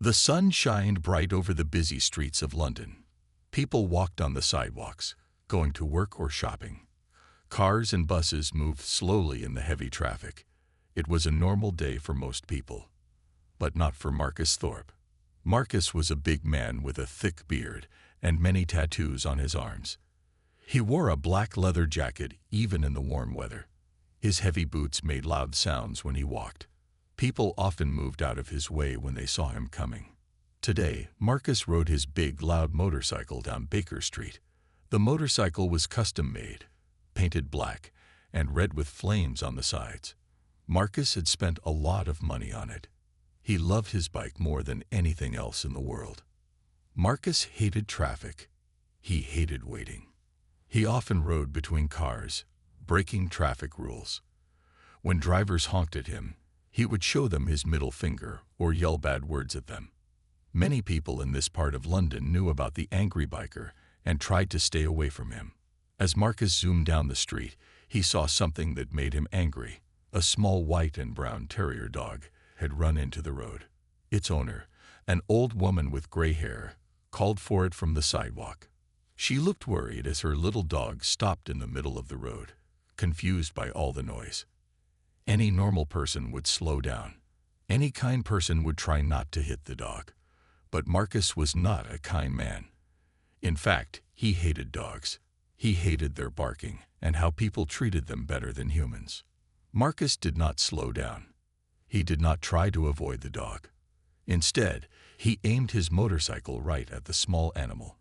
The sun shined bright over the busy streets of London. People walked on the sidewalks, going to work or shopping. Cars and buses moved slowly in the heavy traffic. It was a normal day for most people. But not for Marcus Thorpe. Marcus was a big man with a thick beard and many tattoos on his arms. He wore a black leather jacket even in the warm weather. His heavy boots made loud sounds when he walked. People often moved out of his way when they saw him coming. Today, Marcus rode his big, loud motorcycle down Baker Street. The motorcycle was custom-made, painted black, and red with flames on the sides. Marcus had spent a lot of money on it. He loved his bike more than anything else in the world. Marcus hated traffic. He hated waiting. He often rode between cars, breaking traffic rules. When drivers honked at him, he would show them his middle finger or yell bad words at them. Many people in this part of London knew about the angry biker and tried to stay away from him. As Marcus zoomed down the street, he saw something that made him angry. A small white and brown terrier dog had run into the road. Its owner, an old woman with gray hair, called for it from the sidewalk. She looked worried as her little dog stopped in the middle of the road, confused by all the noise. Any normal person would slow down. Any kind person would try not to hit the dog. But Marcus was not a kind man. In fact, he hated dogs. He hated their barking and how people treated them better than humans. Marcus did not slow down. He did not try to avoid the dog. Instead, he aimed his motorcycle right at the small animal.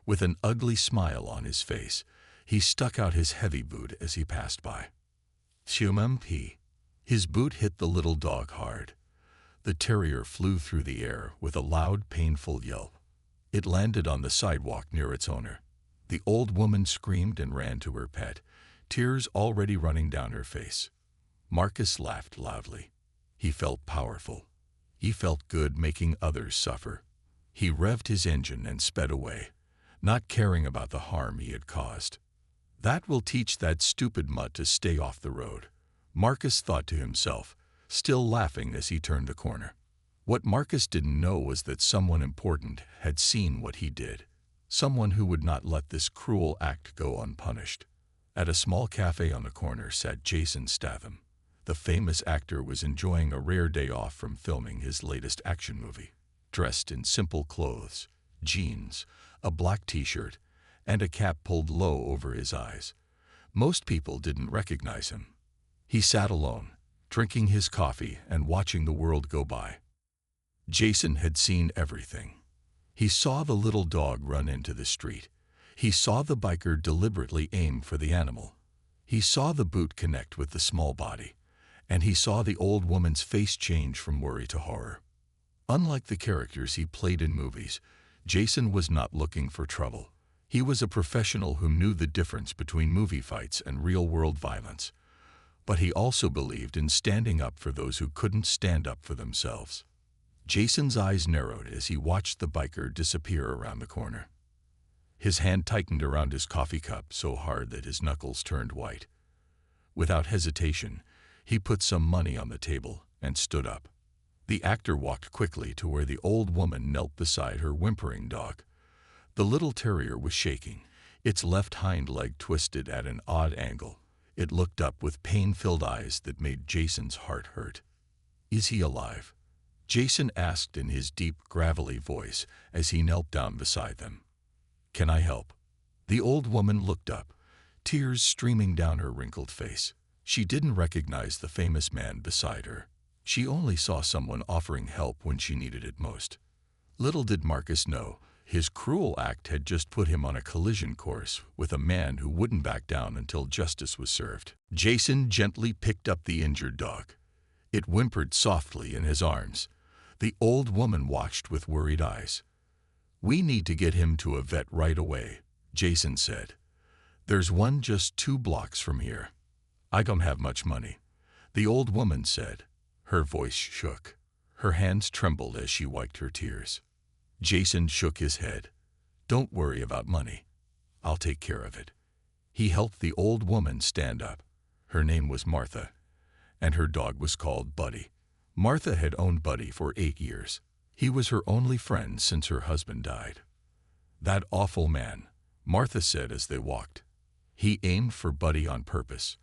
With an ugly smile on his face, he stuck out his heavy boot as he passed by. Shump. His boot hit the little dog hard. The terrier flew through the air with a loud, painful yelp. It landed on the sidewalk near its owner. The old woman screamed and ran to her pet, tears already running down her face. Marcus laughed loudly. He felt powerful. He felt good making others suffer. He revved his engine and sped away, not caring about the harm he had caused. That will teach that stupid mutt to stay off the road, Marcus thought to himself, still laughing as he turned the corner. What Marcus didn't know was that someone important had seen what he did, someone who would not let this cruel act go unpunished. At a small cafe on the corner sat Jason Statham. The famous actor was enjoying a rare day off from filming his latest action movie. Dressed in simple clothes, jeans, a black t-shirt, and a cap pulled low over his eyes. Most people didn't recognize him. He sat alone, drinking his coffee and watching the world go by. Jason had seen everything. He saw the little dog run into the street. He saw the biker deliberately aim for the animal. He saw the boot connect with the small body. And he saw the old woman's face change from worry to horror. Unlike the characters he played in movies, Jason was not looking for trouble. He was a professional who knew the difference between movie fights and real-world violence. But he also believed in standing up for those who couldn't stand up for themselves. Jason's eyes narrowed as he watched the biker disappear around the corner. His hand tightened around his coffee cup so hard that his knuckles turned white. Without hesitation, he put some money on the table and stood up. The actor walked quickly to where the old woman knelt beside her whimpering dog. The little terrier was shaking, its left hind leg twisted at an odd angle. It looked up with pain-filled eyes that made Jason's heart hurt. "Is he alive?" Jason asked in his deep, gravelly voice as he knelt down beside them. "Can I help?" The old woman looked up, tears streaming down her wrinkled face. She didn't recognize the famous man beside her. She only saw someone offering help when she needed it most. Little did Marcus know, his cruel act had just put him on a collision course with a man who wouldn't back down until justice was served. Jason gently picked up the injured dog. It whimpered softly in his arms. The old woman watched with worried eyes. "We need to get him to a vet right away," Jason said. "There's one just 2 blocks from here." "I don't have much money," the old woman said. Her voice shook. Her hands trembled as she wiped her tears. Jason shook his head. "Don't worry about money. I'll take care of it." He helped the old woman stand up. Her name was Martha, and her dog was called Buddy. Martha had owned Buddy for 8 years. He was her only friend since her husband died. That awful man, Martha said as they walked. He aimed for Buddy on purpose.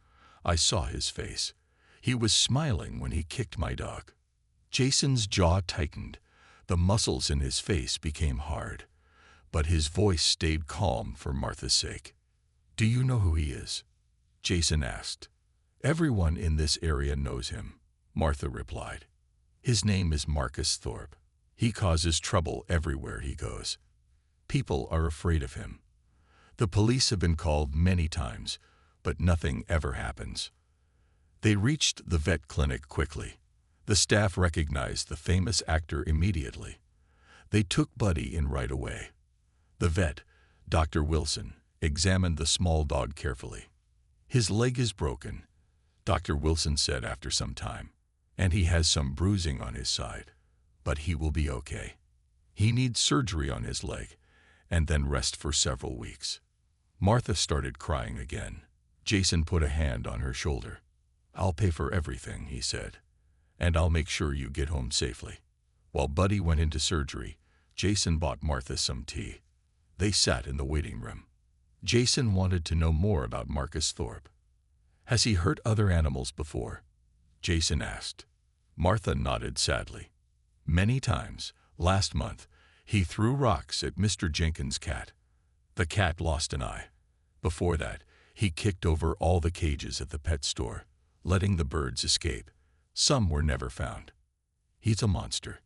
I saw his face. He was smiling when he kicked my dog. Jason's jaw tightened. The muscles in his face became hard. But his voice stayed calm for Martha's sake. Do you know who he is? Jason asked. Everyone in this area knows him, Martha replied. His name is Marcus Thorpe. He causes trouble everywhere he goes. People are afraid of him. The police have been called many times, but nothing ever happens. They reached the vet clinic quickly. The staff recognized the famous actor immediately. They took Buddy in right away. The vet, Dr. Wilson, examined the small dog carefully. His leg is broken, Dr. Wilson said after some time, and he has some bruising on his side. But he will be okay. He needs surgery on his leg, and then rest for several weeks. Martha started crying again. Jason put a hand on her shoulder. I'll pay for everything, he said, and I'll make sure you get home safely. While Buddy went into surgery, Jason bought Martha some tea. They sat in the waiting room. Jason wanted to know more about Marcus Thorpe. Has he hurt other animals before? Jason asked. Martha nodded sadly. Many times. Last month, he threw rocks at Mr. Jenkins' cat. The cat lost an eye. Before that, he kicked over all the cages at the pet store, letting the birds escape. Some were never found. He's a monster.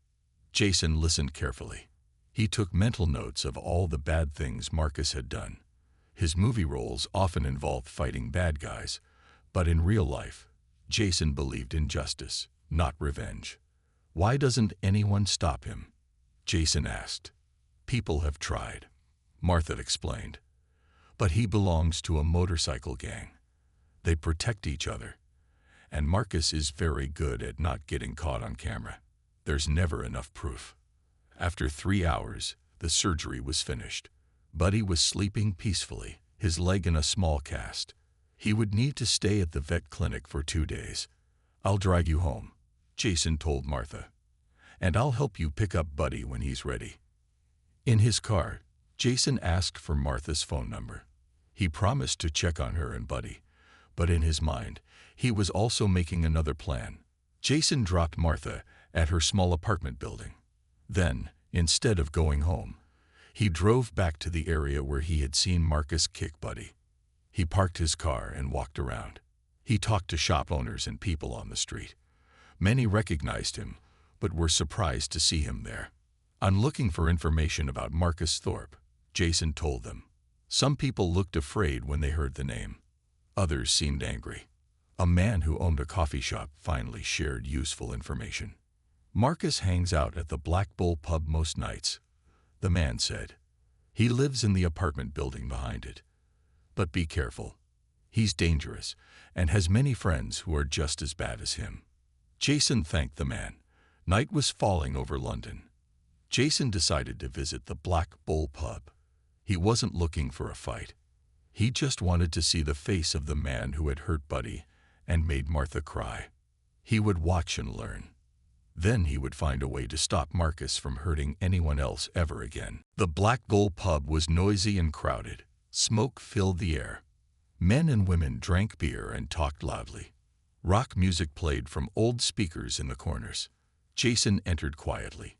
Jason listened carefully. He took mental notes of all the bad things Marcus had done. His movie roles often involved fighting bad guys, but in real life, Jason believed in justice, not revenge. Why doesn't anyone stop him? Jason asked. People have tried, Martha explained. But he belongs to a motorcycle gang. They protect each other. And Marcus is very good at not getting caught on camera. There's never enough proof. After 3 hours, the surgery was finished. Buddy was sleeping peacefully, his leg in a small cast. He would need to stay at the vet clinic for 2 days. I'll drive you home, Jason told Martha. And I'll help you pick up Buddy when he's ready. In his car, Jason asked for Martha's phone number. He promised to check on her and Buddy, but in his mind, he was also making another plan. Jason dropped Martha at her small apartment building. Then, instead of going home, he drove back to the area where he had seen Marcus kick Buddy. He parked his car and walked around. He talked to shop owners and people on the street. Many recognized him, but were surprised to see him there. I'm looking for information about Marcus Thorpe, Jason told them. Some people looked afraid when they heard the name. Others seemed angry. A man who owned a coffee shop finally shared useful information. Marcus hangs out at the Black Bull pub most nights, the man said. He lives in the apartment building behind it. But be careful. He's dangerous and has many friends who are just as bad as him. Jason thanked the man. Night was falling over London. Jason decided to visit the Black Bull pub. He wasn't looking for a fight. He just wanted to see the face of the man who had hurt Buddy and made Martha cry. He would watch and learn. Then he would find a way to stop Marcus from hurting anyone else ever again. The Black Bull pub was noisy and crowded. Smoke filled the air. Men and women drank beer and talked loudly. Rock music played from old speakers in the corners. Jason entered quietly.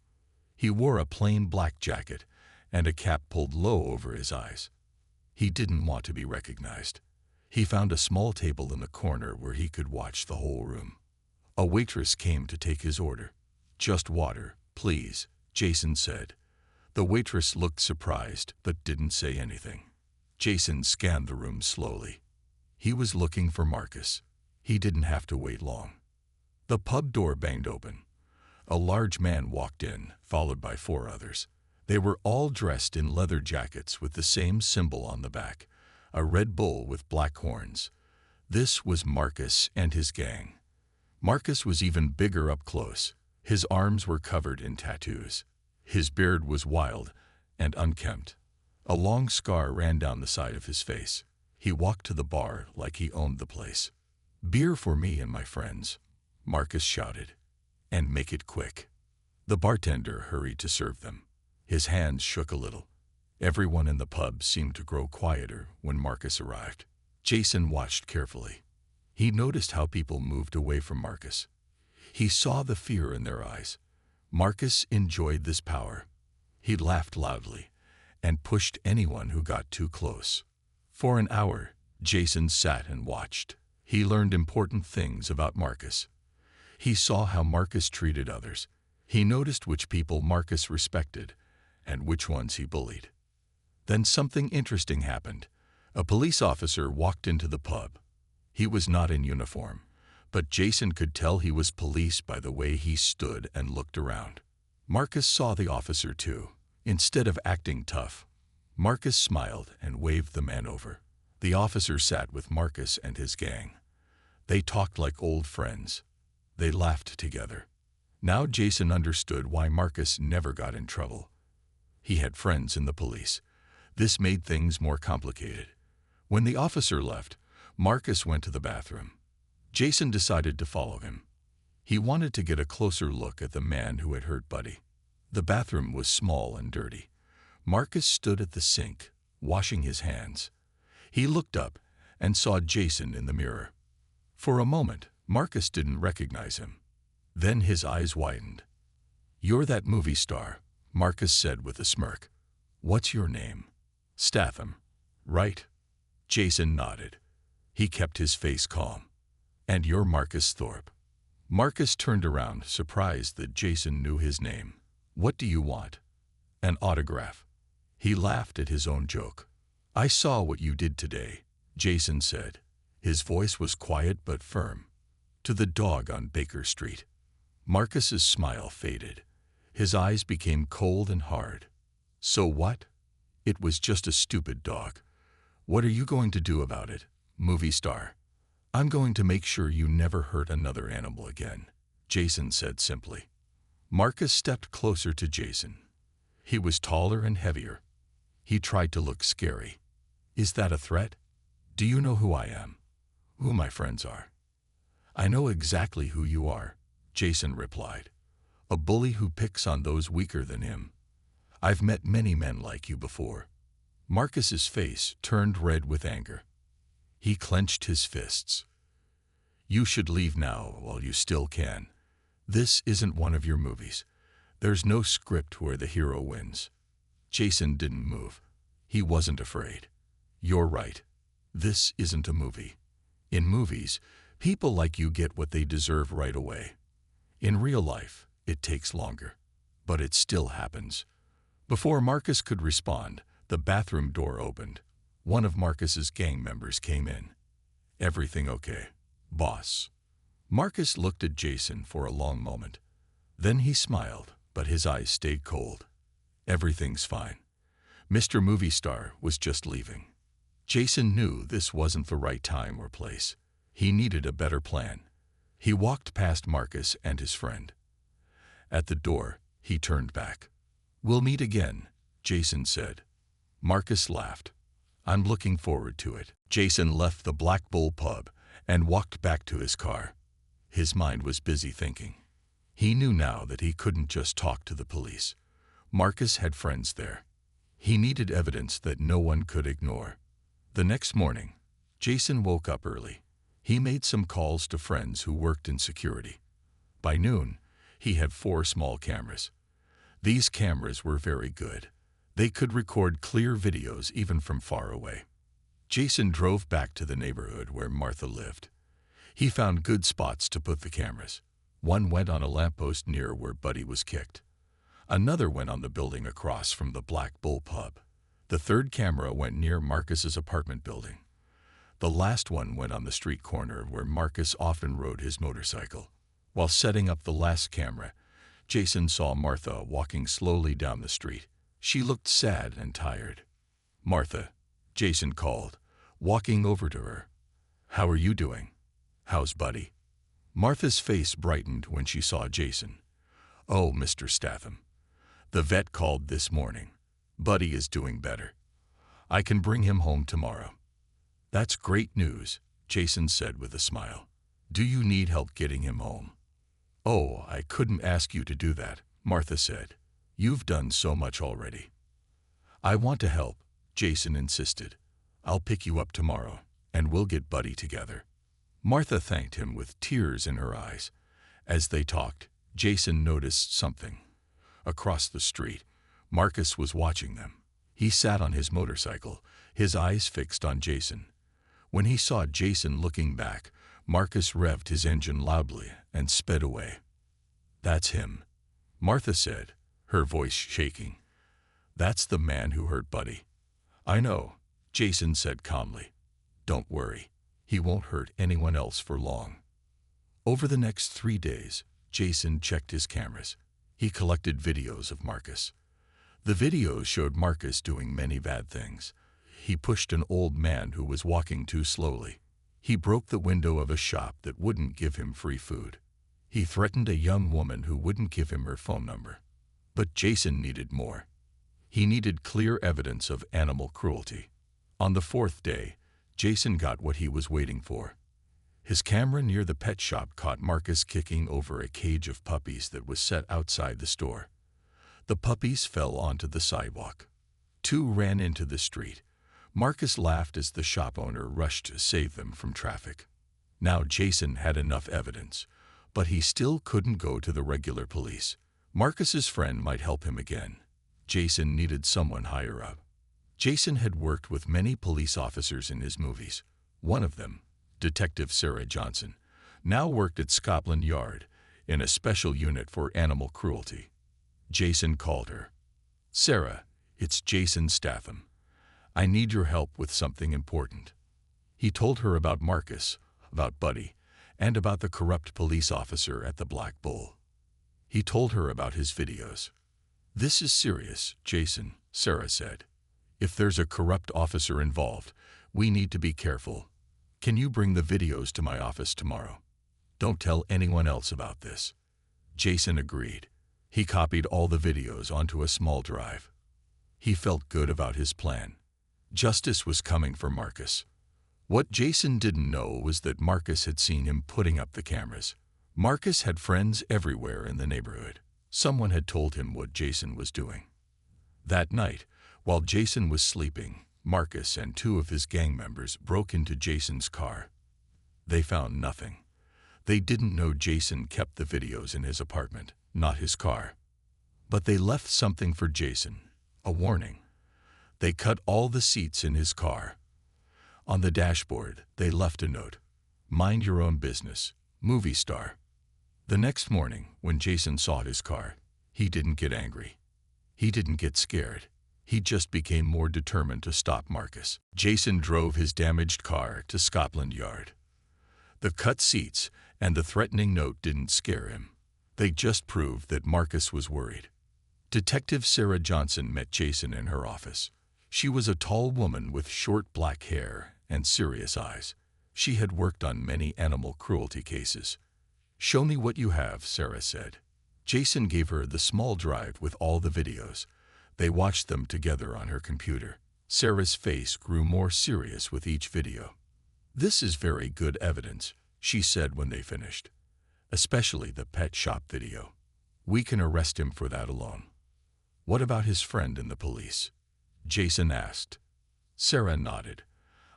He wore a plain black jacket and a cap pulled low over his eyes. He didn't want to be recognized. He found a small table in the corner where he could watch the whole room. A waitress came to take his order. Just water, please, Jason said. The waitress looked surprised but didn't say anything. Jason scanned the room slowly. He was looking for Marcus. He didn't have to wait long. The pub door banged open. A large man walked in, followed by 4 others. They were all dressed in leather jackets with the same symbol on the back, a red bull with black horns. This was Marcus and his gang. Marcus was even bigger up close. His arms were covered in tattoos. His beard was wild and unkempt. A long scar ran down the side of his face. He walked to the bar like he owned the place. "Beer for me and my friends," Marcus shouted. "And make it quick." The bartender hurried to serve them. His hands shook a little. Everyone in the pub seemed to grow quieter when Marcus arrived. Jason watched carefully. He noticed how people moved away from Marcus. He saw the fear in their eyes. Marcus enjoyed this power. He laughed loudly and pushed anyone who got too close. For an hour, Jason sat and watched. He learned important things about Marcus. He saw how Marcus treated others. He noticed which people Marcus respected and which ones he bullied. Then something interesting happened. A police officer walked into the pub. He was not in uniform, but Jason could tell he was police by the way he stood and looked around. Marcus saw the officer too. Instead of acting tough, Marcus smiled and waved the man over. The officer sat with Marcus and his gang. They talked like old friends. They laughed together. Now Jason understood why Marcus never got in trouble. He had friends in the police. This made things more complicated. When the officer left, Marcus went to the bathroom. Jason decided to follow him. He wanted to get a closer look at the man who had hurt Buddy. The bathroom was small and dirty. Marcus stood at the sink, washing his hands. He looked up and saw Jason in the mirror. For a moment, Marcus didn't recognize him. Then his eyes widened. "You're that movie star," Marcus said with a smirk. "What's your name?" "Statham, right?" Jason nodded. He kept his face calm. "And you're Marcus Thorpe." Marcus turned around, surprised that Jason knew his name. "What do you want?" "An autograph." He laughed at his own joke. "I saw what you did today," Jason said. His voice was quiet but firm. "To the dog on Baker Street." Marcus's smile faded. His eyes became cold and hard. "So what?" "It was just a stupid dog." "What are you going to do about it, movie star?" "I'm going to make sure you never hurt another animal again," Jason said simply. Marcus stepped closer to Jason. He was taller and heavier. He tried to look scary. "Is that a threat?" "Do you know who I am? Who my friends are?" "I know exactly who you are," Jason replied. "A bully who picks on those weaker than him. I've met many men like you before." Marcus's face turned red with anger. He clenched his fists. "You should leave now while you still can. This isn't one of your movies. There's no script where the hero wins." Jason didn't move. He wasn't afraid. "You're right. This isn't a movie. In movies, people like you get what they deserve right away. In real life, it takes longer. But it still happens." Before Marcus could respond, the bathroom door opened. One of Marcus's gang members came in. "Everything okay, boss?" Marcus looked at Jason for a long moment. Then he smiled, but his eyes stayed cold. "Everything's fine. Mr. Movie Star was just leaving." Jason knew this wasn't the right time or place. He needed a better plan. He walked past Marcus and his friend. At the door, he turned back. "We'll meet again," Jason said. Marcus laughed. "I'm looking forward to it." Jason left the Black Bull pub and walked back to his car. His mind was busy thinking. He knew now that he couldn't just talk to the police. Marcus had friends there. He needed evidence that no one could ignore. The next morning, Jason woke up early. He made some calls to friends who worked in security. By noon, he had 4 small cameras. These cameras were very good. They could record clear videos even from far away. Jason drove back to the neighborhood where Martha lived. He found good spots to put the cameras. One went on a lamppost near where Buddy was kicked. Another went on the building across from the Black Bull pub. The third camera went near Marcus's apartment building. The last one went on the street corner where Marcus often rode his motorcycle. While setting up the last camera, Jason saw Martha walking slowly down the street. She looked sad and tired. "Martha," Jason called, walking over to her. "How are you doing? How's Buddy?" Martha's face brightened when she saw Jason. "Oh, Mr. Statham. The vet called this morning. Buddy is doing better. I can bring him home tomorrow." "That's great news," Jason said with a smile. "Do you need help getting him home?" "Oh, I couldn't ask you to do that," Martha said. "You've done so much already." "I want to help," Jason insisted. "I'll pick you up tomorrow, and we'll get Buddy together." Martha thanked him with tears in her eyes. As they talked, Jason noticed something. Across the street, Marcus was watching them. He sat on his motorcycle, his eyes fixed on Jason. When he saw Jason looking back, Marcus revved his engine loudly and sped away. "That's him," Martha said, her voice shaking. "That's the man who hurt Buddy." "I know," Jason said calmly. "Don't worry. He won't hurt anyone else for long." Over the next 3 days, Jason checked his cameras. He collected videos of Marcus. The videos showed Marcus doing many bad things. He pushed an old man who was walking too slowly. He broke the window of a shop that wouldn't give him free food. He threatened a young woman who wouldn't give him her phone number. But Jason needed more. He needed clear evidence of animal cruelty. On the 4th day, Jason got what he was waiting for. His camera near the pet shop caught Marcus kicking over a cage of puppies that was set outside the store. The puppies fell onto the sidewalk. 2 ran into the street. Marcus laughed as the shop owner rushed to save them from traffic. Now Jason had enough evidence, but he still couldn't go to the regular police. Marcus's friend might help him again. Jason needed someone higher up. Jason had worked with many police officers in his movies. One of them, Detective Sarah Johnson, now worked at Scotland Yard in a special unit for animal cruelty. Jason called her. "Sarah, it's Jason Statham. I need your help with something important." He told her about Marcus, about Buddy, and about the corrupt police officer at the Black Bull. He told her about his videos. "This is serious, Jason," Sarah said. "If there's a corrupt officer involved, we need to be careful. Can you bring the videos to my office tomorrow? Don't tell anyone else about this." Jason agreed. He copied all the videos onto a small drive. He felt good about his plan. Justice was coming for Marcus. What Jason didn't know was that Marcus had seen him putting up the cameras. Marcus had friends everywhere in the neighborhood. Someone had told him what Jason was doing. That night, while Jason was sleeping, Marcus and 2 of his gang members broke into Jason's car. They found nothing. They didn't know Jason kept the videos in his apartment, not his car. But they left something for Jason, a warning. They cut all the seats in his car. On the dashboard, they left a note. "Mind your own business, movie star." The next morning, when Jason saw his car, he didn't get angry. He didn't get scared. He just became more determined to stop Marcus. Jason drove his damaged car to Scotland Yard. The cut seats and the threatening note didn't scare him. They just proved that Marcus was worried. Detective Sarah Johnson met Jason in her office. She was a tall woman with short black hair and serious eyes. She had worked on many animal cruelty cases. "Show me what you have," Sarah said. Jason gave her the small drive with all the videos. They watched them together on her computer. Sarah's face grew more serious with each video. "This is very good evidence," she said when they finished. "Especially the pet shop video. We can arrest him for that alone." "What about his friend and the police?" Jason asked. Sarah nodded.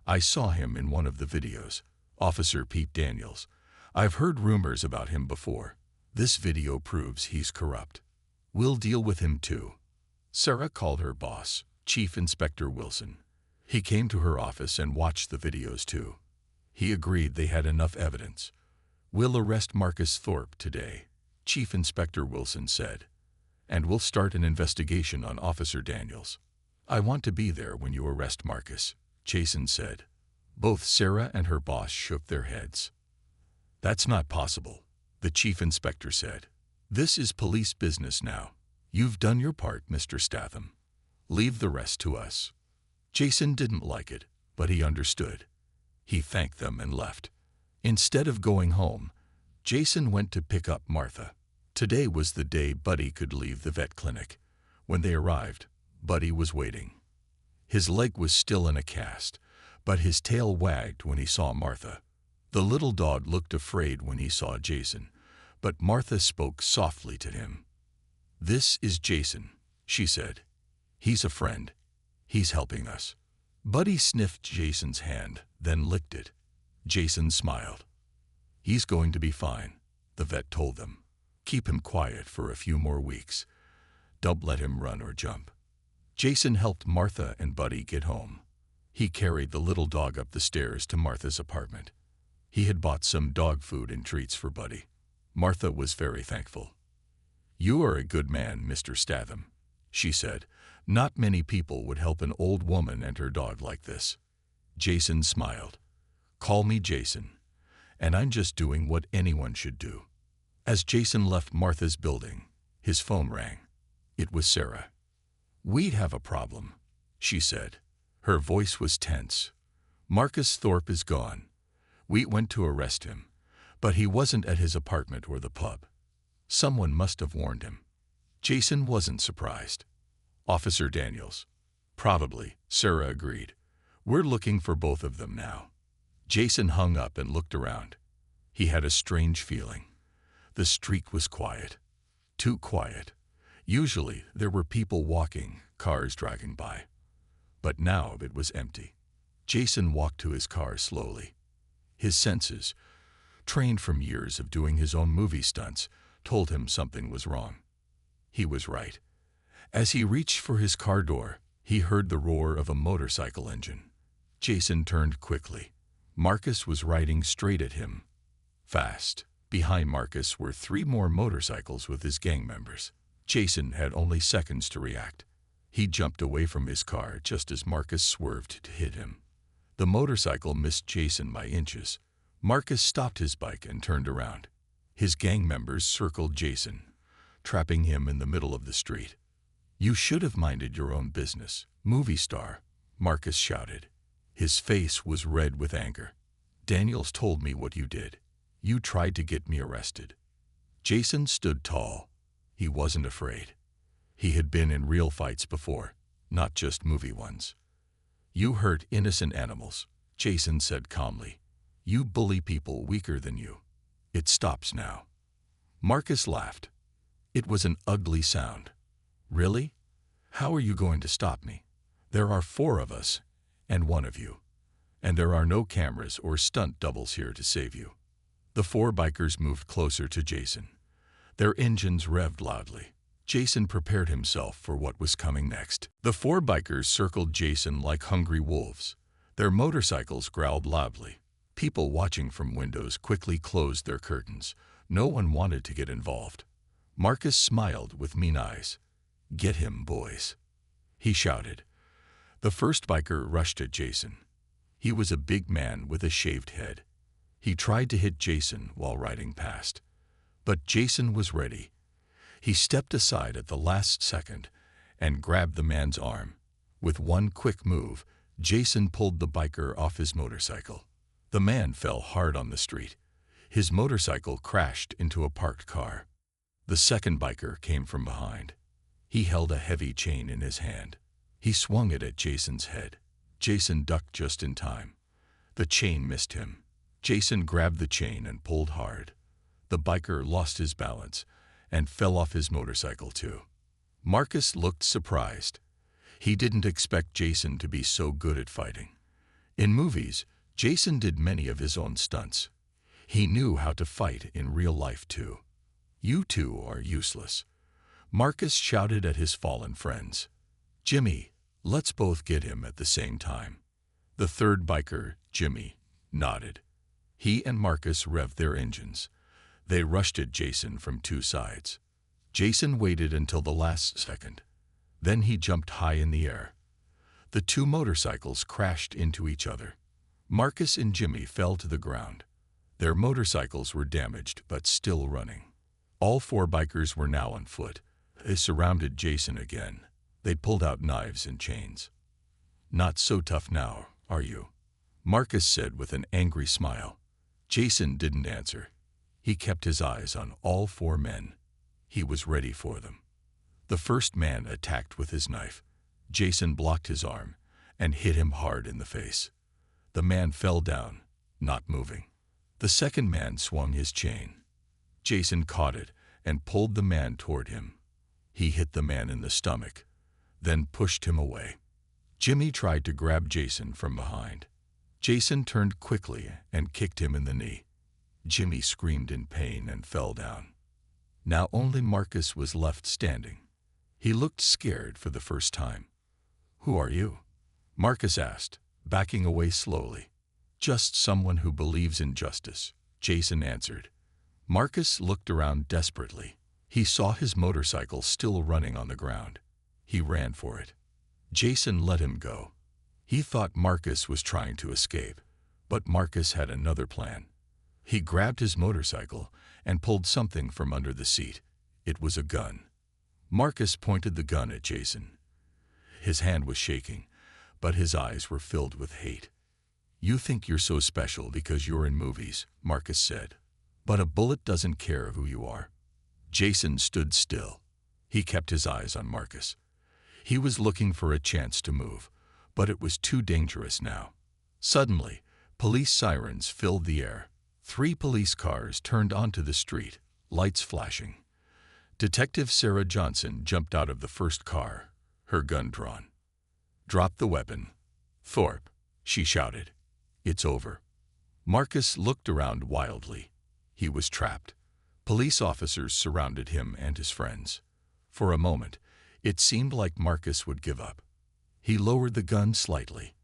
"I saw him in one of the videos, Officer Pete Daniels. I've heard rumors about him before. This video proves he's corrupt. We'll deal with him too." Sarah called her boss, Chief Inspector Wilson. He came to her office and watched the videos too. He agreed they had enough evidence. "We'll arrest Marcus Thorpe today," Chief Inspector Wilson said. "And we'll start an investigation on Officer Daniels." "I want to be there when you arrest Marcus," Jason said. Both Sarah and her boss shook their heads. "That's not possible," the chief inspector said. "This is police business now. You've done your part, Mr. Statham. Leave the rest to us." Jason didn't like it, but he understood. He thanked them and left. Instead of going home, Jason went to pick up Martha. Today was the day Buddy could leave the vet clinic. When they arrived, Buddy was waiting. His leg was still in a cast, but his tail wagged when he saw Martha. The little dog looked afraid when he saw Jason, but Martha spoke softly to him. "This is Jason," she said. "He's a friend. He's helping us." Buddy sniffed Jason's hand, then licked it. Jason smiled. "He's going to be fine," the vet told them. "Keep him quiet for a few more weeks. Don't let him run or jump." Jason helped Martha and Buddy get home. He carried the little dog up the stairs to Martha's apartment. He had bought some dog food and treats for Buddy. Martha was very thankful. "You are a good man, Mr. Statham," she said. "Not many people would help an old woman and her dog like this." Jason smiled. "Call me Jason, and I'm just doing what anyone should do." As Jason left Martha's building, his phone rang. It was Sarah. "We have a problem," she said. Her voice was tense. "Marcus Thorpe is gone. We went to arrest him, but he wasn't at his apartment or the pub. Someone must have warned him." Jason wasn't surprised. "Officer Daniels." "Probably," Sarah agreed. "We're looking for both of them now." Jason hung up and looked around. He had a strange feeling. The street was quiet. Too quiet. Usually there were people walking, cars driving by. But now it was empty. Jason walked to his car slowly. His senses, trained from years of doing his own movie stunts, told him something was wrong. He was right. As he reached for his car door, he heard the roar of a motorcycle engine. Jason turned quickly. Marcus was riding straight at him. Fast. Behind Marcus were 3 more motorcycles with his gang members. Jason had only seconds to react. He jumped away from his car just as Marcus swerved to hit him. The motorcycle missed Jason by inches. Marcus stopped his bike and turned around. His gang members circled Jason, trapping him in the middle of the street. "You should have minded your own business, movie star," Marcus shouted. His face was red with anger. "Daniels told me what you did. You tried to get me arrested." Jason stood tall. He wasn't afraid. He had been in real fights before, not just movie ones. "You hurt innocent animals," Jason said calmly. "You bully people weaker than you. It stops now." Marcus laughed. It was an ugly sound. "Really? How are you going to stop me? There are 4 of us, and 1 of you. And there are no cameras or stunt doubles here to save you." The 4 bikers moved closer to Jason. Their engines revved loudly. Jason prepared himself for what was coming next. The 4 bikers circled Jason like hungry wolves. Their motorcycles growled loudly. People watching from windows quickly closed their curtains. No one wanted to get involved. Marcus smiled with mean eyes. "Get him, boys," he shouted. The first biker rushed at Jason. He was a big man with a shaved head. He tried to hit Jason while riding past. But Jason was ready. He stepped aside at the last second and grabbed the man's arm. With one quick move, Jason pulled the biker off his motorcycle. The man fell hard on the street. His motorcycle crashed into a parked car. The second biker came from behind. He held a heavy chain in his hand. He swung it at Jason's head. Jason ducked just in time. The chain missed him. Jason grabbed the chain and pulled hard. The biker lost his balance and fell off his motorcycle too. Marcus looked surprised. He didn't expect Jason to be so good at fighting. In movies, Jason did many of his own stunts. He knew how to fight in real life too. "You two are useless," Marcus shouted at his fallen friends. "Jimmy, let's both get him at the same time." The third biker, Jimmy, nodded. He and Marcus revved their engines. They rushed at Jason from 2 sides. Jason waited until the last second. Then he jumped high in the air. The 2 motorcycles crashed into each other. Marcus and Jimmy fell to the ground. Their motorcycles were damaged but still running. All 4 bikers were now on foot. They surrounded Jason again. They pulled out knives and chains. "Not so tough now, are you?" Marcus said with an angry smile. Jason didn't answer. He kept his eyes on all 4 men. He was ready for them. The first man attacked with his knife. Jason blocked his arm and hit him hard in the face. The man fell down, not moving. The second man swung his chain. Jason caught it and pulled the man toward him. He hit the man in the stomach, then pushed him away. Jimmy tried to grab Jason from behind. Jason turned quickly and kicked him in the knee. Jimmy screamed in pain and fell down. Now only Marcus was left standing. He looked scared for the first time. "Who are you?" Marcus asked, backing away slowly. "Just someone who believes in justice," Jason answered. Marcus looked around desperately. He saw his motorcycle still running on the ground. He ran for it. Jason let him go. He thought Marcus was trying to escape, but Marcus had another plan. He grabbed his motorcycle and pulled something from under the seat. It was a gun. Marcus pointed the gun at Jason. His hand was shaking, but his eyes were filled with hate. "You think you're so special because you're in movies," Marcus said. "But a bullet doesn't care who you are." Jason stood still. He kept his eyes on Marcus. He was looking for a chance to move, but it was too dangerous now. Suddenly, police sirens filled the air. 3 police cars turned onto the street, lights flashing. Detective Sarah Johnson jumped out of the first car, her gun drawn. "Drop the weapon, Thorpe," she shouted. "It's over." Marcus looked around wildly. He was trapped. Police officers surrounded him and his friends. For a moment, it seemed like Marcus would give up. He lowered the gun slightly.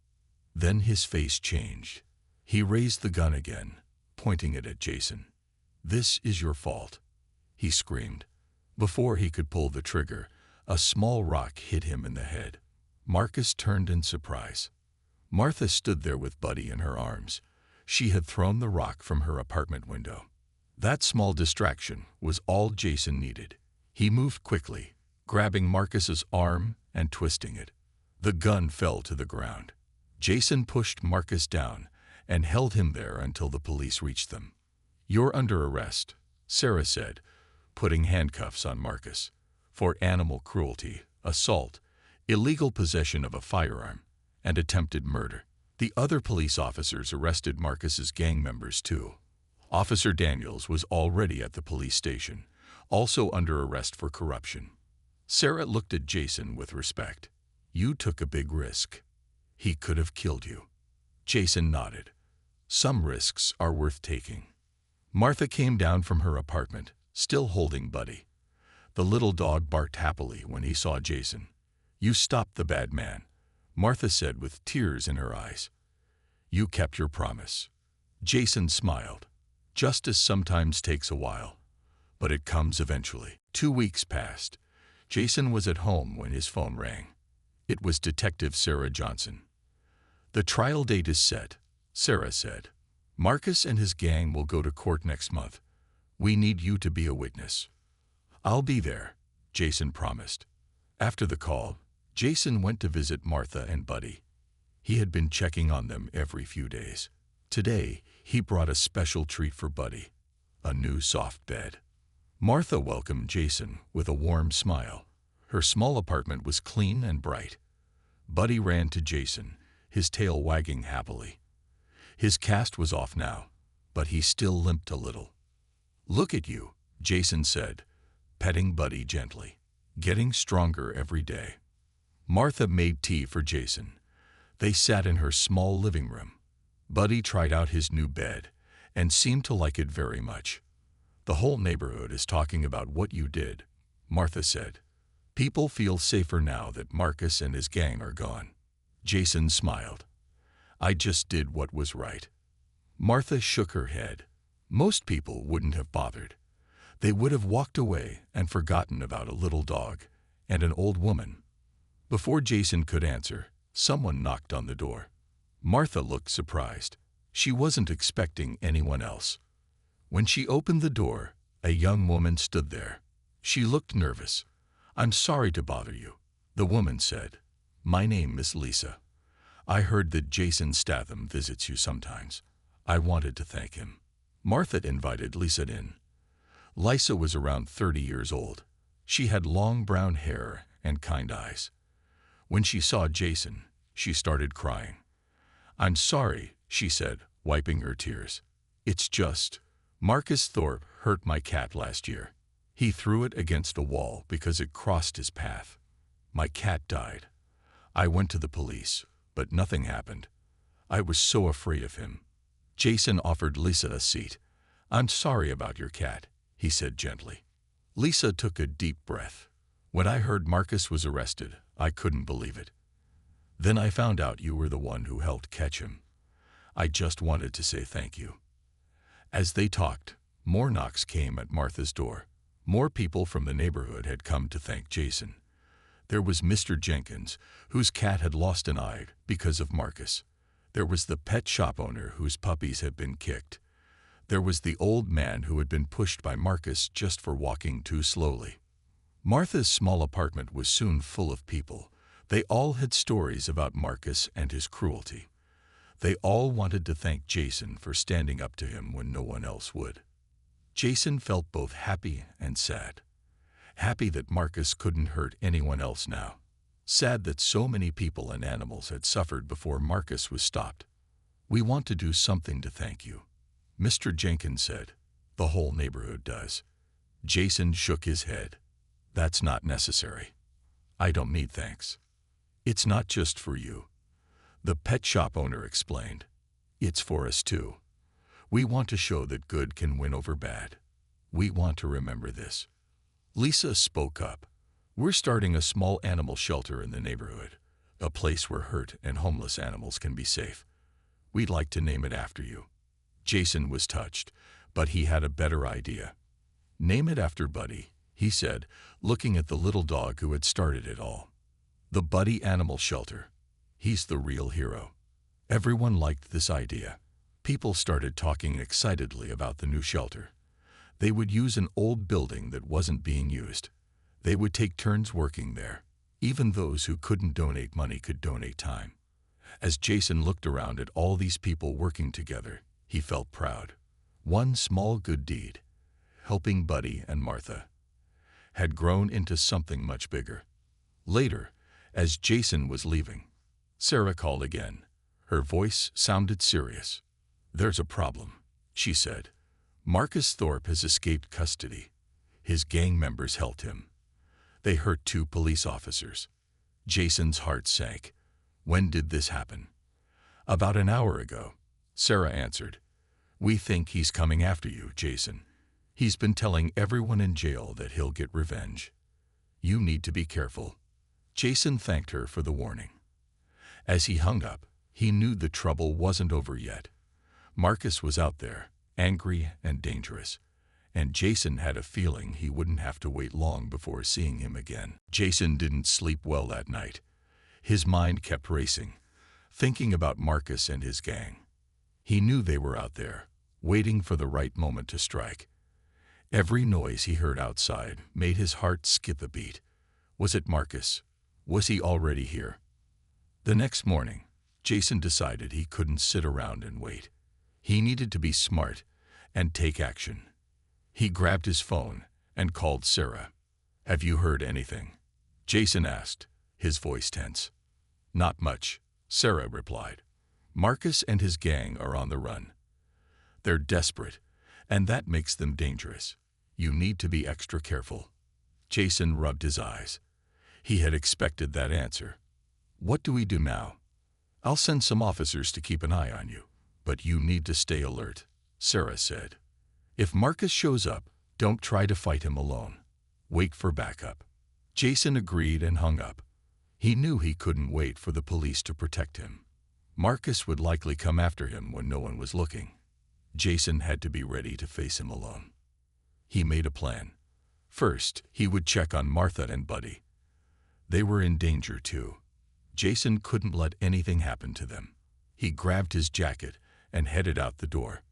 Then his face changed. He raised the gun again, pointing it at Jason. "This is your fault," he screamed. Before he could pull the trigger, a small rock hit him in the head. Marcus turned in surprise. Martha stood there with Buddy in her arms. She had thrown the rock from her apartment window. That small distraction was all Jason needed. He moved quickly, grabbing Marcus's arm and twisting it. The gun fell to the ground. Jason pushed Marcus down and held him there until the police reached them. "You're under arrest," Sarah said, putting handcuffs on Marcus, "for animal cruelty, assault, illegal possession of a firearm, and attempted murder." The other police officers arrested Marcus's gang members too. Officer Daniels was already at the police station, also under arrest for corruption. Sarah looked at Jason with respect. "You took a big risk. He could have killed you." Jason nodded. "Some risks are worth taking." Martha came down from her apartment, still holding Buddy. The little dog barked happily when he saw Jason. "You stopped the bad man," Martha said with tears in her eyes. "You kept your promise." Jason smiled. "Justice sometimes takes a while, but it comes eventually." 2 weeks passed. Jason was at home when his phone rang. It was Detective Sarah Johnson. "The trial date is set," Sarah said. "Marcus and his gang will go to court next month. We need you to be a witness." "I'll be there," Jason promised. After the call, Jason went to visit Martha and Buddy. He had been checking on them every few days. Today, he brought a special treat for Buddy, a new soft bed. Martha welcomed Jason with a warm smile. Her small apartment was clean and bright. Buddy ran to Jason, his tail wagging happily. His cast was off now, but he still limped a little. "Look at you," Jason said, petting Buddy gently. "Getting stronger every day." Martha made tea for Jason. They sat in her small living room. Buddy tried out his new bed and seemed to like it very much. "The whole neighborhood is talking about what you did," Martha said. "People feel safer now that Marcus and his gang are gone." Jason smiled. "I just did what was right." Martha shook her head. "Most people wouldn't have bothered. They would have walked away and forgotten about a little dog and an old woman." Before Jason could answer, someone knocked on the door. Martha looked surprised. She wasn't expecting anyone else. When she opened the door, a young woman stood there. She looked nervous. "I'm sorry to bother you," the woman said. "My name is Lisa. I heard that Jason Statham visits you sometimes. I wanted to thank him." Martha invited Lisa in. Lisa was around 30 years old. She had long brown hair and kind eyes. When she saw Jason, she started crying. "I'm sorry," she said, wiping her tears. "It's just, Marcus Thorpe hurt my cat last year. He threw it against a wall because it crossed his path. My cat died. I went to the police, but nothing happened. I was so afraid of him. Jason offered Lisa a seat. I'm sorry about your cat, he said gently. Lisa took a deep breath. When I heard Marcus was arrested, I couldn't believe it. Then I found out you were the one who helped catch him. I just wanted to say thank you. As they talked, more knocks came at Martha's door. More people from the neighborhood had come to thank Jason. There was Mr. Jenkins, whose cat had lost an eye because of Marcus. There was the pet shop owner whose puppies had been kicked. There was the old man who had been pushed by Marcus just for walking too slowly. Martha's small apartment was soon full of people. They all had stories about Marcus and his cruelty. They all wanted to thank Jason for standing up to him when no one else would. Jason felt both happy and sad. Happy that Marcus couldn't hurt anyone else now. Sad that so many people and animals had suffered before Marcus was stopped. We want to do something to thank you, Mr. Jenkins said. The whole neighborhood does. Jason shook his head. That's not necessary. I don't need thanks. It's not just for you. The pet shop owner explained. It's for us too. We want to show that good can win over bad. We want to remember this. Lisa spoke up. We're starting a small animal shelter in the neighborhood, a place where hurt and homeless animals can be safe. We'd like to name it after you. Jason was touched, but he had a better idea. Name it after Buddy, he said, looking at the little dog who had started it all. The Buddy Animal Shelter. He's the real hero. Everyone liked this idea. People started talking excitedly about the new shelter. They would use an old building that wasn't being used. They would take turns working there. Even those who couldn't donate money could donate time. As Jason looked around at all these people working together, he felt proud. One small good deed, helping Buddy and Martha, had grown into something much bigger. Later, as Jason was leaving, Sarah called again. Her voice sounded serious. There's a problem, she said. Marcus Thorpe has escaped custody. His gang members held him. They hurt 2 police officers. Jason's heart sank. When did this happen? About an hour ago, Sarah answered. We think he's coming after you, Jason. He's been telling everyone in jail that he'll get revenge. You need to be careful. Jason thanked her for the warning. As he hung up, he knew the trouble wasn't over yet. Marcus was out there, angry and dangerous, and Jason had a feeling he wouldn't have to wait long before seeing him again. Jason didn't sleep well that night. His mind kept racing, thinking about Marcus and his gang. He knew they were out there, waiting for the right moment to strike. Every noise he heard outside made his heart skip a beat. Was it Marcus? Was he already here? The next morning, Jason decided he couldn't sit around and wait. He needed to be smart and take action. He grabbed his phone and called Sarah. Have you heard anything? Jason asked, his voice tense. Not much, Sarah replied. Marcus and his gang are on the run. They're desperate, and that makes them dangerous. You need to be extra careful. Jason rubbed his eyes. He had expected that answer. What do we do now? I'll send some officers to keep an eye on you, but you need to stay alert, Sarah said. If Marcus shows up, don't try to fight him alone. Wait for backup. Jason agreed and hung up. He knew he couldn't wait for the police to protect him. Marcus would likely come after him when no one was looking. Jason had to be ready to face him alone. He made a plan. First, he would check on Martha and Buddy. They were in danger too. Jason couldn't let anything happen to them. He grabbed his jacket and headed out the door.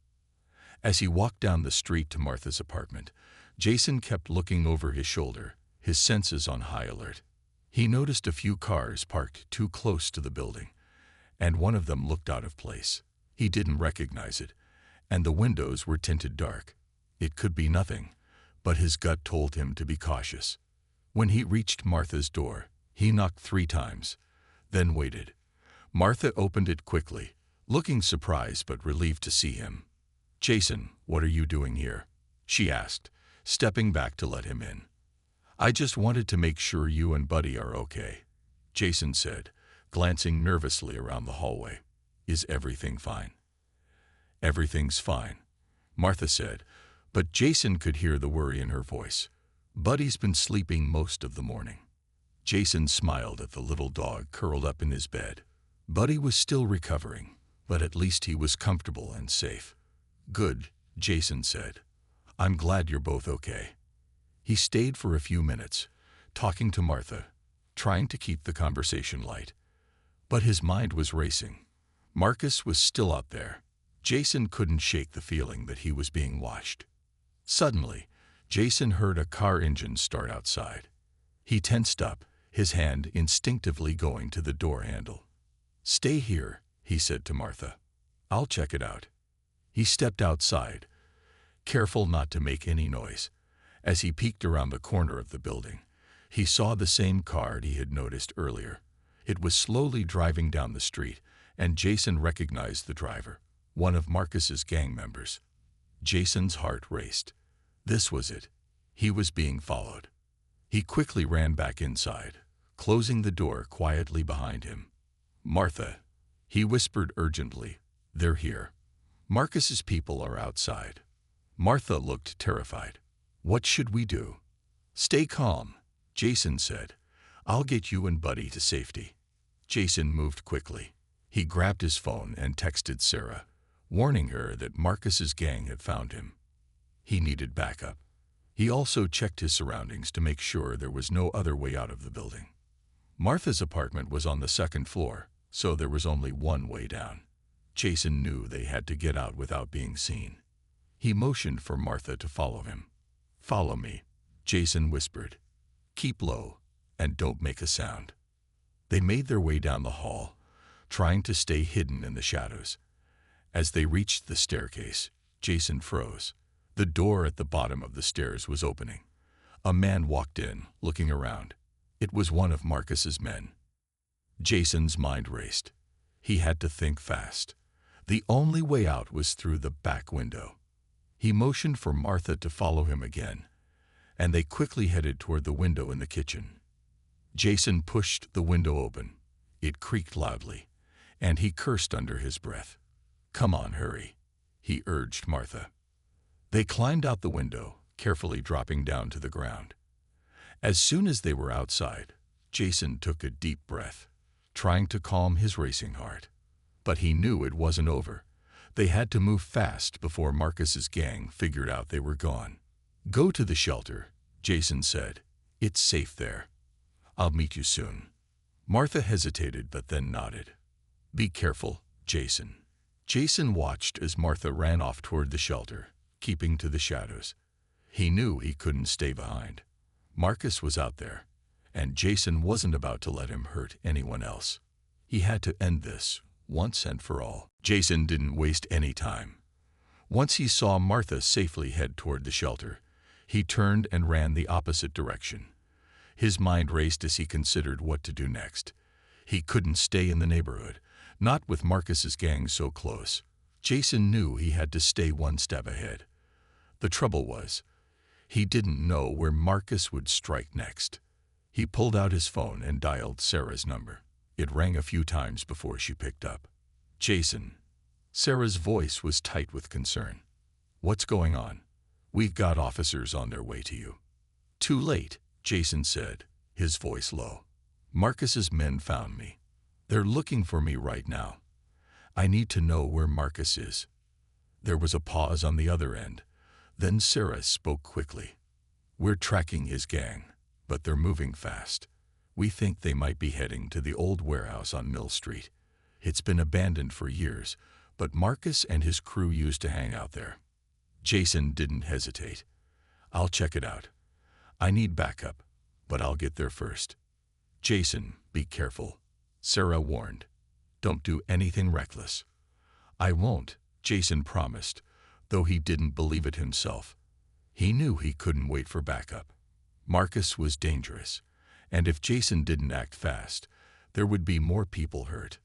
As he walked down the street to Martha's apartment, Jason kept looking over his shoulder, his senses on high alert. He noticed a few cars parked too close to the building, and one of them looked out of place. He didn't recognize it, and the windows were tinted dark. It could be nothing, but his gut told him to be cautious. When he reached Martha's door, he knocked 3 times, then waited. Martha opened it quickly, looking surprised but relieved to see him. Jason, what are you doing here? She asked, stepping back to let him in. "I just wanted to make sure you and Buddy are okay," Jason said, glancing nervously around the hallway. "Is everything fine?" "Everything's fine," Martha said, but Jason could hear the worry in her voice. "Buddy's been sleeping most of the morning." Jason smiled at the little dog curled up in his bed. Buddy was still recovering, but at least he was comfortable and safe. "Good," Jason said. "I'm glad you're both okay." He stayed for a few minutes, talking to Martha, trying to keep the conversation light. But his mind was racing. Marcus was still out there. Jason couldn't shake the feeling that he was being watched. Suddenly, Jason heard a car engine start outside. He tensed up, his hand instinctively going to the door handle. "Stay here," he said to Martha. "I'll check it out." He stepped outside, careful not to make any noise. As he peeked around the corner of the building, he saw the same car he had noticed earlier. It was slowly driving down the street, and Jason recognized the driver, one of Marcus's gang members. Jason's heart raced. This was it. He was being followed. He quickly ran back inside, closing the door quietly behind him. "Martha," he whispered urgently, "they're here. Marcus's people are outside." Martha looked terrified. "What should we do?" "Stay calm," Jason said. "I'll get you and Buddy to safety." Jason moved quickly. He grabbed his phone and texted Sarah, warning her that Marcus's gang had found him. He needed backup. He also checked his surroundings to make sure there was no other way out of the building. Martha's apartment was on the second floor, so there was only one way down. Jason knew they had to get out without being seen. He motioned for Martha to follow him. "Follow me," Jason whispered. "Keep low, and don't make a sound." They made their way down the hall, trying to stay hidden in the shadows. As they reached the staircase, Jason froze. The door at the bottom of the stairs was opening. A man walked in, looking around. It was one of Marcus's men. Jason's mind raced. He had to think fast. The only way out was through the back window. He motioned for Martha to follow him again, and they quickly headed toward the window in the kitchen. Jason pushed the window open. It creaked loudly, and he cursed under his breath. "Come on, hurry," he urged Martha. They climbed out the window, carefully dropping down to the ground. As soon as they were outside, Jason took a deep breath, trying to calm his racing heart. But he knew it wasn't over. They had to move fast before Marcus's gang figured out they were gone. "Go to the shelter," Jason said. "It's safe there. I'll meet you soon." Martha hesitated but then nodded. "Be careful, Jason." Jason watched as Martha ran off toward the shelter, keeping to the shadows. He knew he couldn't stay behind. Marcus was out there, and Jason wasn't about to let him hurt anyone else. He had to end this, once and for all. Jason didn't waste any time. Once he saw Martha safely head toward the shelter, he turned and ran the opposite direction. His mind raced as he considered what to do next. He couldn't stay in the neighborhood, not with Marcus's gang so close. Jason knew he had to stay one step ahead. The trouble was, he didn't know where Marcus would strike next. He pulled out his phone and dialed Sarah's number. It rang a few times before she picked up. "Jason." Sarah's voice was tight with concern. "What's going on?" "We've got officers on their way to you." "Too late," Jason said, his voice low. "Marcus's men found me. They're looking for me right now. I need to know where Marcus is." There was a pause on the other end. Then Sarah spoke quickly. "We're tracking his gang, but they're moving fast. We think they might be heading to the old warehouse on Mill Street. It's been abandoned for years, but Marcus and his crew used to hang out there." Jason didn't hesitate. "I'll check it out. I need backup, but I'll get there first." "Jason, be careful," Sarah warned. "Don't do anything reckless." "I won't," Jason promised, though he didn't believe it himself. He knew he couldn't wait for backup. Marcus was dangerous, and if Jason didn't act fast, there would be more people hurt.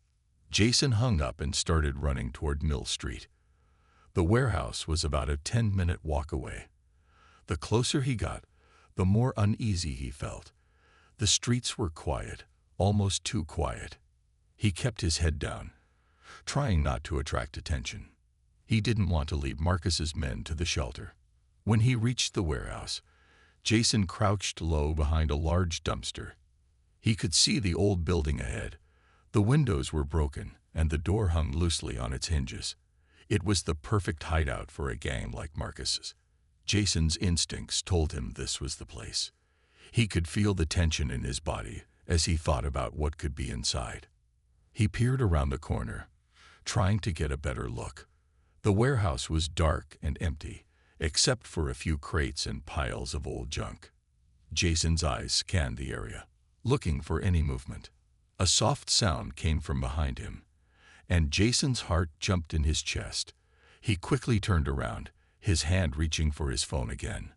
Jason hung up and started running toward Mill Street. The warehouse was about a 10-minute walk away. The closer he got, the more uneasy he felt. The streets were quiet, almost too quiet. He kept his head down, trying not to attract attention. He didn't want to lead Marcus's men to the shelter. When he reached the warehouse, Jason crouched low behind a large dumpster. He could see the old building ahead. The windows were broken, and the door hung loosely on its hinges. It was the perfect hideout for a gang like Marcus's. Jason's instincts told him this was the place. He could feel the tension in his body as he thought about what could be inside. He peered around the corner, trying to get a better look. The warehouse was dark and empty, except for a few crates and piles of old junk. Jason's eyes scanned the area, looking for any movement. A soft sound came from behind him, and Jason's heart jumped in his chest. He quickly turned around, his hand reaching for his phone again.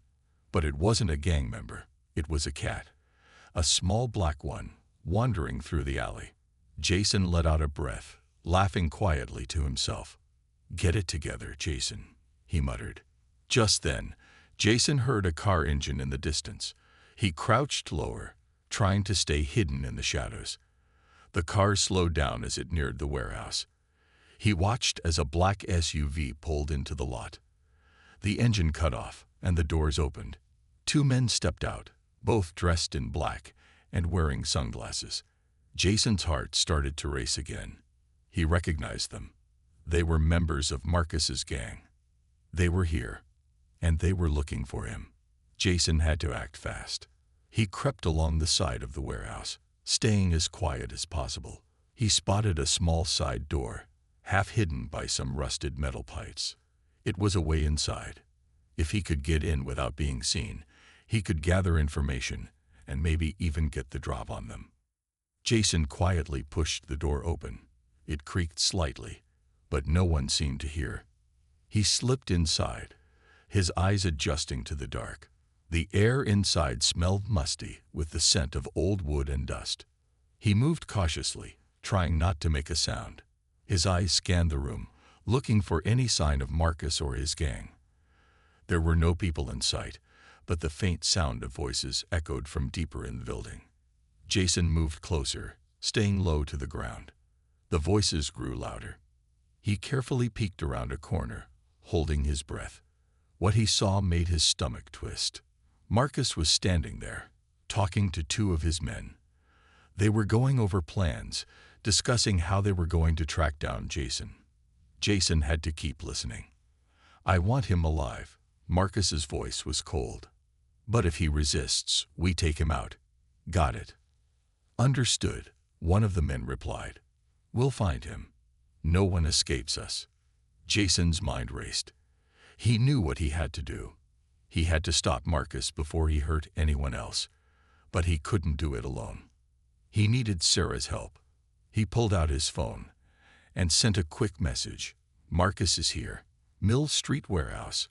But it wasn't a gang member. It was a cat, a small black one, wandering through the alley. Jason let out a breath, laughing quietly to himself. "Get it together, Jason," he muttered. Just then, Jason heard a car engine in the distance. He crouched lower, trying to stay hidden in the shadows. The car slowed down as it neared the warehouse. He watched as a black SUV pulled into the lot. The engine cut off, and the doors opened. Two men stepped out, both dressed in black and wearing sunglasses. Jason's heart started to race again. He recognized them. They were members of Marcus's gang. They were here, and they were looking for him. Jason had to act fast. He crept along the side of the warehouse, staying as quiet as possible. He spotted a small side door, half hidden by some rusted metal pipes. It was a way inside. If he could get in without being seen, he could gather information and maybe even get the drop on them. Jason quietly pushed the door open. It creaked slightly, but no one seemed to hear. He slipped inside, his eyes adjusting to the dark. The air inside smelled musty with the scent of old wood and dust. He moved cautiously, trying not to make a sound. His eyes scanned the room, looking for any sign of Marcus or his gang. There were no people in sight, but the faint sound of voices echoed from deeper in the building. Jason moved closer, staying low to the ground. The voices grew louder. He carefully peeked around a corner, holding his breath. What he saw made his stomach twist. Marcus was standing there, talking to two of his men. They were going over plans, discussing how they were going to track down Jason. Jason had to keep listening. "I want him alive." Marcus's voice was cold. "But if he resists, we take him out." "Got it." "Understood," one of the men replied. "We'll find him. No one escapes us." Jason's mind raced. He knew what he had to do. He had to stop Marcus before he hurt anyone else, but he couldn't do it alone. He needed Sarah's help. He pulled out his phone and sent a quick message. "Marcus is here. Mill Street Warehouse.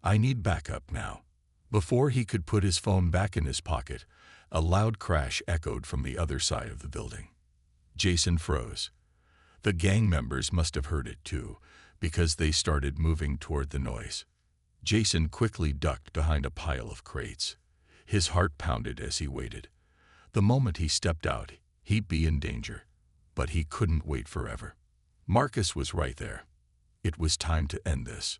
I need backup now." Before he could put his phone back in his pocket, a loud crash echoed from the other side of the building. Jason froze. The gang members must have heard it too, because they started moving toward the noise. Jason quickly ducked behind a pile of crates. His heart pounded as he waited. The moment he stepped out, he'd be in danger. But he couldn't wait forever. Marcus was right there. It was time to end this.